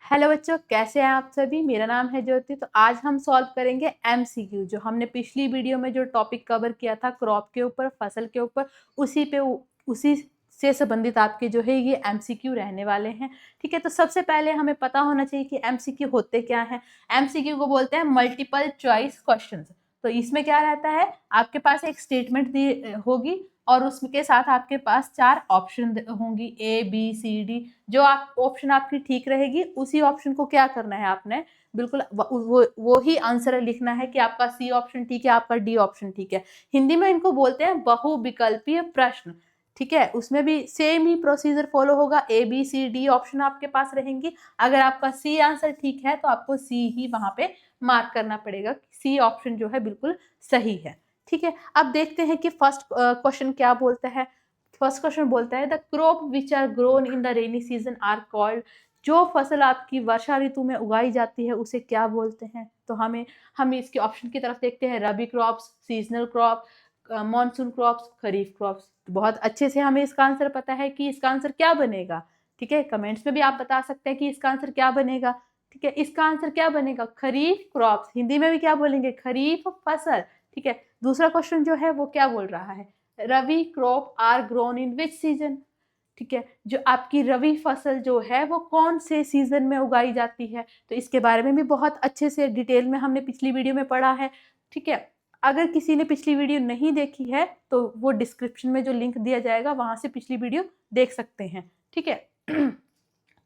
Hello बच्चों, कैसे हैं आप सभी। मेरा नाम है ज्योति। तो आज हम सॉल्व करेंगे एमसीक्यू। जो हमने पिछली वीडियो में जो टॉपिक कवर किया था क्रॉप के ऊपर, फसल के ऊपर, उसी से संबंधित आपके जो है ये एमसीक्यू रहने वाले हैं। ठीक है, तो सबसे पहले हमें पता होना चाहिए कि एमसीक्यू होते क्या हैं। एमसीक्यू को बोलते हैं मल्टीपल चॉइस क्वेश्चंस। तो इसमें क्या रहता है, आपके पास एक स्टेटमेंट दी होगी और उसके साथ आपके पास 4 ऑप्शन होंगी, ए बी सी डी। जो आप ऑप्शन आपकी ठीक रहेगी उसी ऑप्शन को क्या करना है आपने, बिल्कुल वो ही आंसर लिखना है कि आपका सी ऑप्शन ठीक है, आपका डी ऑप्शन ठीक है। हिंदी में इनको बोलते हैं बहुविकल्पीय प्रश्न। ठीक है, उसमें भी सेम ही प्रोसीजर फॉलो होगा। A B C D option आपके पास रहेंगी। अगर आपका सी आंसर ठीक है तो आपको सी ही वहां पे मार्क करना पड़ेगा कि सी ऑप्शन जो है बिल्कुल सही है। ठीक है, अब देखते हैं कि फर्स्ट क्वेश्चन क्या बोलता है। फर्स्ट क्वेश्चन बोलता है the crop which are grown in the rainy season are called. जो फसल आपकी वर्षा ऋतु में उगाई जाती है उसे क्या बोलते हैं। तो हम इसके ऑप्शन की तरफ देखते हैं, rabi crops, seasonal crop, monsoon crops, kharif crops. तो बहुत अच्छे से हमें इसका आंसर पता है कि इसका आंसर क्या बनेगा। ठीक है, कमेंट्स में भी आप बता सकते हैं कि इसका आंसर क्या बनेगा। ठीक है, इसका आंसर क्या बनेगा, खरीफ क्रॉप्स। हिंदी में भी क्या बोलेंगे, खरीफ फसल। ठीक है, दूसरा क्वेश्चन जो है वो क्या बोल रहा है, Rabi crop are grown in which season. ठीक है, जो आपकी रवि फसल जो है वो कौन से सीजन में उगाई जाती है। तो इसके बारे में भी बहुत अच्छे से डिटेल में हमने पिछली वीडियो में पढ़ा है। ठीक है, अगर किसी ने पिछली वीडियो नहीं देखी है तो वो डिस्क्रिप्शन में जो लिंक दिया जाएगा वहां से पिछली वीडियो देख सकते हैं। ठीक है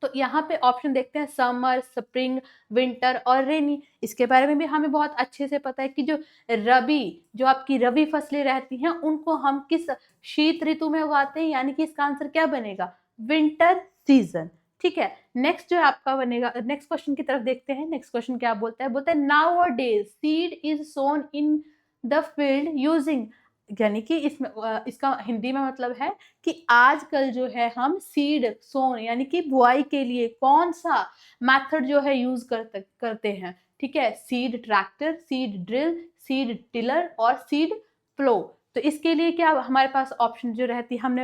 तो यहाँ पे ऑप्शन देखते हैं, समर, स्प्रिंग, विंटर और रेनी। इसके बारे में भी हमें बहुत अच्छे से पता है कि जो आपकी रबी फसलें रहती हैं उनको हम किस शीत ऋतु में उगाते हैं, यानी कि इसका आंसर क्या बनेगा, विंटर सीजन। ठीक है, नेक्स्ट जो आपका बनेगा, नेक्स्ट क्वेश्चन की तरफ देखते हैं। नेक्स्ट क्वेश्चन क्या बोलता है, बोलता है nowadays seed is sown in the field using. यानी कि इसका हिंदी में मतलब है कि आजकल जो है हम सीड सोन यानी कि बुआई के लिए कौन सा मेथड जो है यूज करते हैं। ठीक है, seed tractor, seed drill, seed tiller और सीड प्लो। तो इसके लिए क्या हमारे पास ऑप्शन जो रहती है, हमने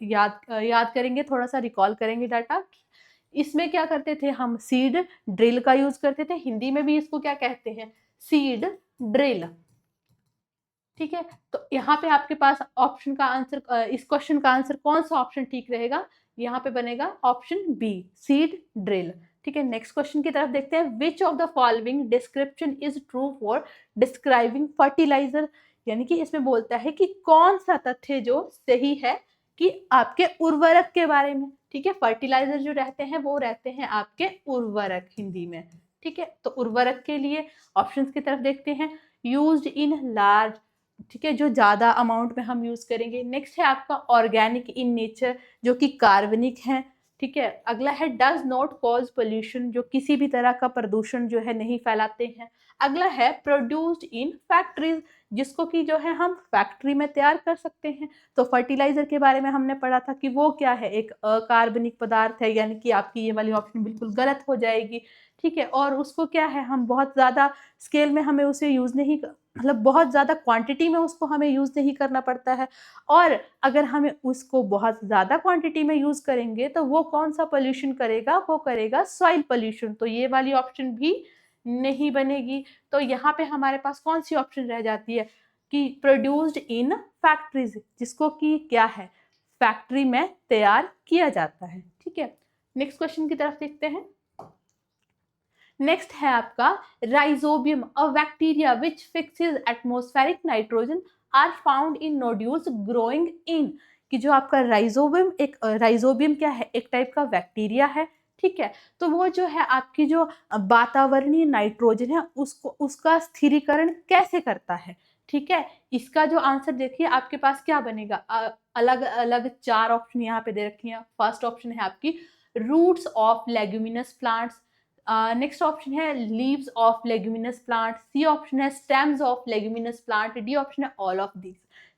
याद करेंगे, थोड़ा सा रिकॉल करेंगे डाटा। इसमें क्या करते थे हम, सीड ड्रिल का यूज करते थे। हिंदी में भी इसको क्या कहते हैं, सीड ड्रिल। ठीक है, तो यहाँ पे आपके पास ऑप्शन का आंसर, इस क्वेश्चन का आंसर कौन सा ऑप्शन ठीक रहेगा, यहाँ पे बनेगा ऑप्शन बी, सीड ड्रिल। ठीक है, नेक्स्ट क्वेश्चन की तरफ देखते हैं, which of the following description is true for describing fertiliser. यानी कि इसमें बोलता है कि कौन सा तथ्य जो सही है कि आपके उर्वरक के बारे में। ठीक है, फर्टिलाइजर जो रहते हैं वो रहते हैं आपके उर्वरक हिंदी में। ठीक है, तो उर्वरक के लिए ऑप्शंस की तरफ देखते हैं, यूज्ड इन लार्ज। ठीक है, जो ज्यादा अमाउंट में हम यूज करेंगे। नेक्स्ट है आपका ऑर्गेनिक इन नेचर, जो कि कार्बनिक है। ठीक है, अगला है डज नॉट कॉज पोल्यूशन, जो किसी भी तरह का प्रदूषण जो है नहीं फैलाते हैं। अगला है प्रोड्यूस्ड इन फैक्ट्रीज, जिसको कि जो है हम फैक्ट्री में तैयार कर सकते हैं। तो फर्टिलाइजर के बारे में हमने पढ़ा था कि वो क्या है, एक अकार्बनिक पदार्थ है, यानी कि आपकी ये वाली ऑप्शन बिल्कुल गलत हो जाएगी। ठीक है, और उसको क्या है, हम बहुत ज्यादा स्केल में हमें उसे यूज नहीं, मतलब बहुत ज़्यादा क्वांटिटी में उसको हमें यूज़ नहीं करना पड़ता है। और अगर हमें उसको बहुत ज़्यादा क्वांटिटी में यूज़ करेंगे तो वो कौन सा पोल्यूशन करेगा, वो करेगा सॉइल पोल्यूशन। तो ये वाली ऑप्शन भी नहीं बनेगी। तो यहाँ पे हमारे पास कौन सी ऑप्शन रह जाती है कि प्रोड्यूस्ड इन फैक्ट्रीज, जिसको कि क्या है, फैक्ट्री में तैयार किया जाता है। ठीक है, नेक्स्ट क्वेश्चन की तरफ देखते हैं। नेक्स्ट है आपका rhizobium, a bacteria which fixes atmospheric nitrogen are found in nodules growing in. कि जो आपका राइजोबियम, एक राइजोबियम क्या है, एक टाइप का बैक्टीरिया है। ठीक है, तो वो जो है आपकी जो वातावरणीय नाइट्रोजन है उसको, उसका स्थिरीकरण कैसे करता है। ठीक है, इसका जो आंसर देखिए आपके पास क्या बनेगा, अलग अलग 4 ऑप्शन यहाँ पे दे रखी हैं। फर्स्ट ऑप्शन है आपकी roots of leguminous plants, next option है leaves of leguminous plant, C option है stems of leguminous plant, D option है ऑल ऑफ दीज।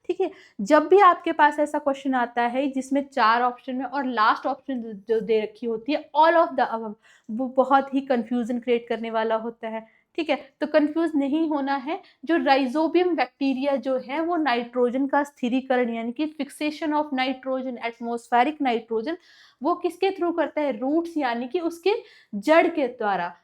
ठीक है, जब भी आपके पास ऐसा क्वेश्चन आता है जिसमें 4 ऑप्शन में और लास्ट ऑप्शन जो दे रखी होती है ऑल ऑफ द अबव, वो बहुत ही कंफ्यूजन क्रिएट करने वाला होता है। ठीक है, तो कंफ्यूज नहीं होना है। जो राइजोबियम बैक्टीरिया जो है वो नाइट्रोजन का स्थिरीकरण यानी कि fixation of nitrogen, atmospheric nitrogen, वो किसके थ्रू करता है? रूट्स यानी कि उसके जड़ के द्वारा,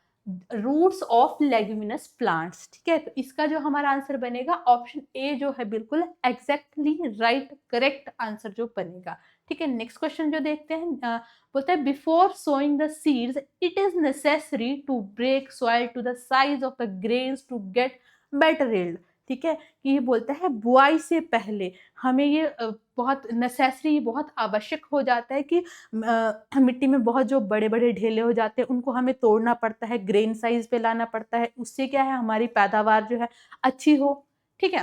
रूट्स ऑफ लेग्यूमिनस प्लांट्स। ठीक है, तो इसका जो हमारा आंसर बनेगा ऑप्शन ए जो है बिल्कुल एग्जैक्टली राइट करेक्ट आंसर जो बनेगा। ठीक है, नेक्स्ट क्वेश्चन जो देखते हैं, बोलता है before sowing the seeds it is necessary to break soil to the size of the grains to get better yield. ठीक है, कि ये बोलता है बुआई से पहले हमें ये बहुत नेसेसरी, बहुत आवश्यक हो जाता है कि मिट्टी में बहुत जो बड़े बड़े ढेले हो जाते हैं उनको हमें तोड़ना पड़ता है, ग्रेन साइज पे लाना पड़ता है, उससे क्या है हमारी पैदावार जो है अच्छी हो। ठीक है,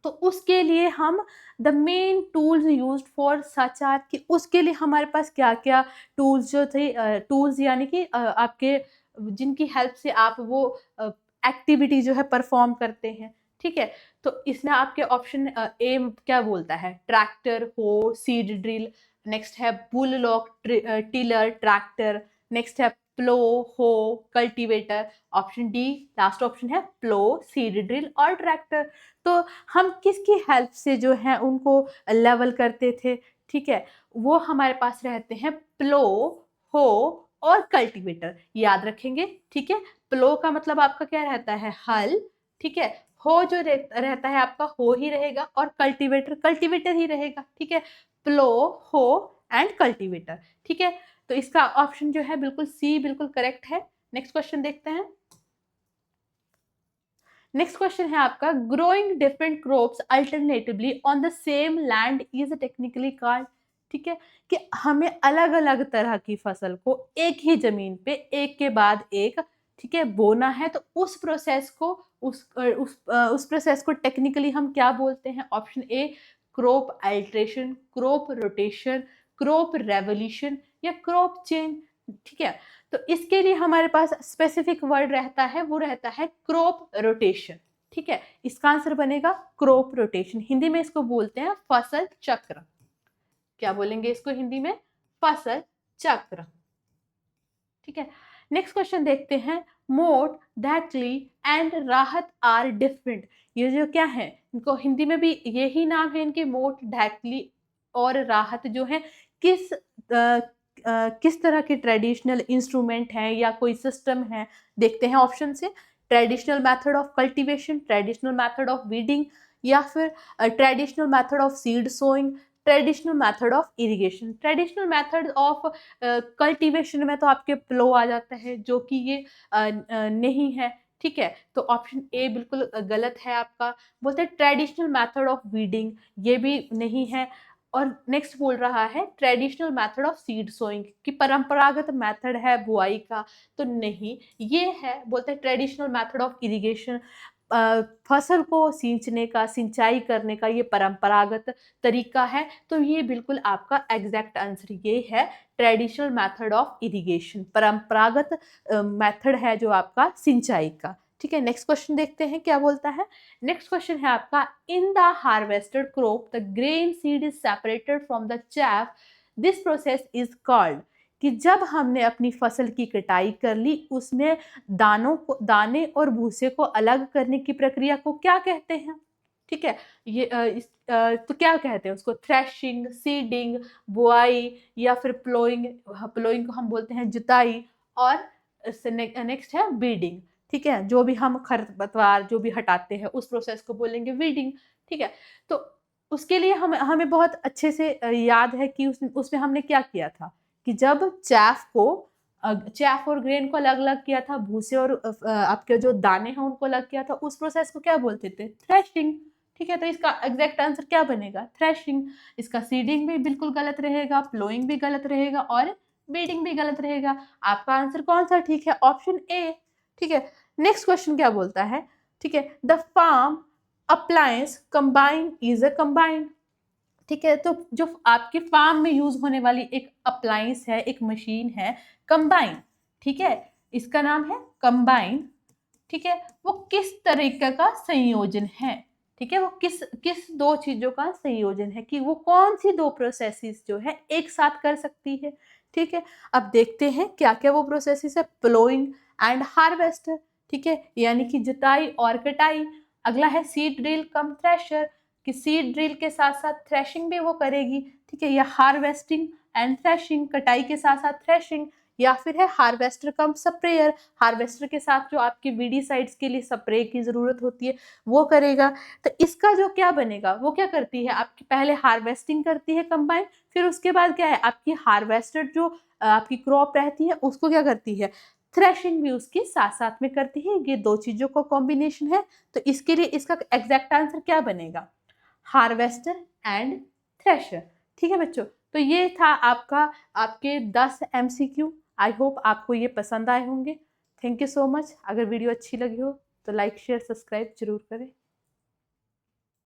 तो उसके लिए हम the main tools used for such are, कि उसके लिए हमारे पास क्या क्या टूल्स जो थे, टूल्स यानी कि आपके जिनकी हेल्प से आप वो एक्टिविटी जो है परफॉर्म करते हैं। ठीक है, तो इसमें आपके ऑप्शन ए क्या बोलता है? ट्रैक्टर, हो, सीड ड्रिल, नेक्स्ट है bull lock, tiller, tractor, next है प्लो, हो, cultivator, option D last option है प्लो, सीड ड्रिल और ट्रैक्टर। तो हम किसकी हेल्प से जो है उनको लेवल करते थे? ठीक है, वो हमारे पास रहते हैं प्लो, हो और कल्टीवेटर, याद रखेंगे। ठीक है, प्लो का मतलब आपका क्या रहता है? हल। ठीक है, हो जो रहता है आपका हो ही रहेगा और कल्टीवेटर कल्टीवेटर ही रहेगा। ठीक है, प्लो, हो एंड कल्टीवेटर। ठीक है, तो इसका ऑप्शन जो है बिल्कुल सी बिल्कुल करेक्ट है। नेक्स्ट क्वेश्चन देखते हैं। नेक्स्ट क्वेश्चन है आपका growing different crops alternatively on the same land is technically called. ठीक है, कि हमें अलग अलग तरह की फसल को एक ही जमीन पे एक के बाद एक, ठीक है, बोना है, तो उस प्रोसेस को उस प्रोसेस को टेक्निकली हम क्या बोलते हैं? Option A crop alteration, crop rotation, crop revolution या क्रॉप चेंज। ठीक है, तो इसके लिए हमारे पास स्पेसिफिक वर्ड रहता है, वो रहता है क्रॉप रोटेशन। ठीक है, इसका आंसर बनेगा क्रॉप रोटेशन। हिंदी में इसको बोलते हैं फसल चक्र। क्या बोलेंगे इसको हिंदी में? फसल चक्र। ठीक है, नेक्स्ट क्वेश्चन देखते हैं। मोट, दैटली एंड राहत आर डिफरेंट। ये जो क्या है, इनको हिंदी में भी यही नाम है इनके, मोट, ढैकली और राहत जो है किस किस तरह के ट्रेडिशनल इंस्ट्रूमेंट हैं या कोई सिस्टम है? देखते हैं ऑप्शन से। Traditional method of cultivation, traditional method of weeding या फिर traditional method of seed sowing, traditional method of irrigation. Traditional method of cultivation में तो आपके प्लो आ जाता है जो कि ये नहीं है। ठीक है, तो ऑप्शन ए बिल्कुल गलत है आपका। बोलते हैं ट्रेडिशनल मेथड ऑफ वीडिंग, ये भी नहीं है। और नेक्स्ट बोल रहा है traditional method of seed sowing, कि परंपरागत मेथड है बुआई का, तो नहीं, ये है बोलते हैं ट्रेडिशनल मेथड ऑफ इरिगेशन, फसल को सींचने का, सिंचाई करने का ये परंपरागत तरीका है। तो ये बिल्कुल आपका एग्जैक्ट आंसर ये है, ट्रेडिशनल मेथड ऑफ इरिगेशन, परंपरागत मेथड है जो आपका सिंचाई का। ठीक है, नेक्स्ट क्वेश्चन देखते हैं क्या बोलता है। नेक्स्ट क्वेश्चन है आपका in the harvested crop the grain seed is separated from the chaff, this process is called. कि जब हमने अपनी फसल की कटाई कर ली, उसमें दाने और भूसे को अलग करने की प्रक्रिया को क्या कहते हैं? ठीक है, ये तो क्या कहते हैं उसको? थ्रेशिंग, सीडिंग, बुआई या फिर प्लोइंग। प्लोइंग को हम बोलते हैं जुताई, और नेक्स्ट है बीडिंग। ठीक है, जो भी हम खरपतवार जो भी हटाते हैं उस प्रोसेस को बोलेंगे वीडिंग। ठीक है, तो उसके लिए हमें बहुत अच्छे से याद है कि उसमें हमने क्या किया था, कि जब चैफ और ग्रेन को अलग अलग किया था, भूसे और आपके जो दाने हैं उनको अलग किया था, उस प्रोसेस को क्या बोलते थे? थ्रेशिंग। ठीक है, तो इसका एग्जैक्ट आंसर क्या बनेगा? थ्रेशिंग। इसका सीडिंग भी बिल्कुल गलत रहेगा, प्लोइंग भी गलत रहेगा और बीडिंग भी गलत रहेगा। आपका आंसर कौन सा ठीक है? Option A. ठीक है, नेक्स्ट क्वेश्चन क्या बोलता है? ठीक है, the farm appliance combine is a combine. ठीक है, तो जो आपके फार्म में यूज होने वाली एक अप्लायंस है, एक मशीन है, कंबाइन। ठीक है, इसका नाम है कंबाइन। ठीक है, वो किस तरीके का संयोजन है? ठीक है, वो किस किस दो चीजों का संयोजन है, कि वो कौन सी दो प्रोसेसेस जो है एक साथ कर सकती है? ठीक है, अब देखते हैं क्या क्या वो प्रोसेसेस है। Ploughing and harvester. ठीक है, यानी कि जुताई और कटाई। अगला है सीड ड्रिल कम थ्रेशर, कि सीड ड्रिल के साथ साथ थ्रेशिंग भी वो करेगी, ठीक है, या हार्वेस्टिंग एंड थ्रेशिंग, कटाई के साथ साथ थ्रेशिंग, या फिर है हार्वेस्टर कम स्प्रेयर, हार्वेस्टर के साथ जो आपकी वीडीसाइड्स के लिए स्प्रे की जरूरत होती है वो करेगा। तो इसका जो क्या बनेगा, वो क्या करती है आपकी, पहले हार्वेस्टिंग करती है कंबाइन, फिर उसके बाद क्या है आपकी हार्वेस्टर जो आपकी क्रॉप रहती है उसको क्या करती है, थ्रेशिंग भी उसके साथ साथ में करती है। ये दो चीजों का कॉम्बिनेशन है। तो इसके लिए इसका एग्जैक्ट आंसर क्या बनेगा, हार्वेस्टर एंड थ्रेशर। ठीक है बच्चों, तो ये था आपका आपके 10 MCQ। आई होप आपको ये पसंद आए होंगे। Thank you so much. अगर वीडियो अच्छी लगी हो तो लाइक शेयर सब्सक्राइब जरूर करें।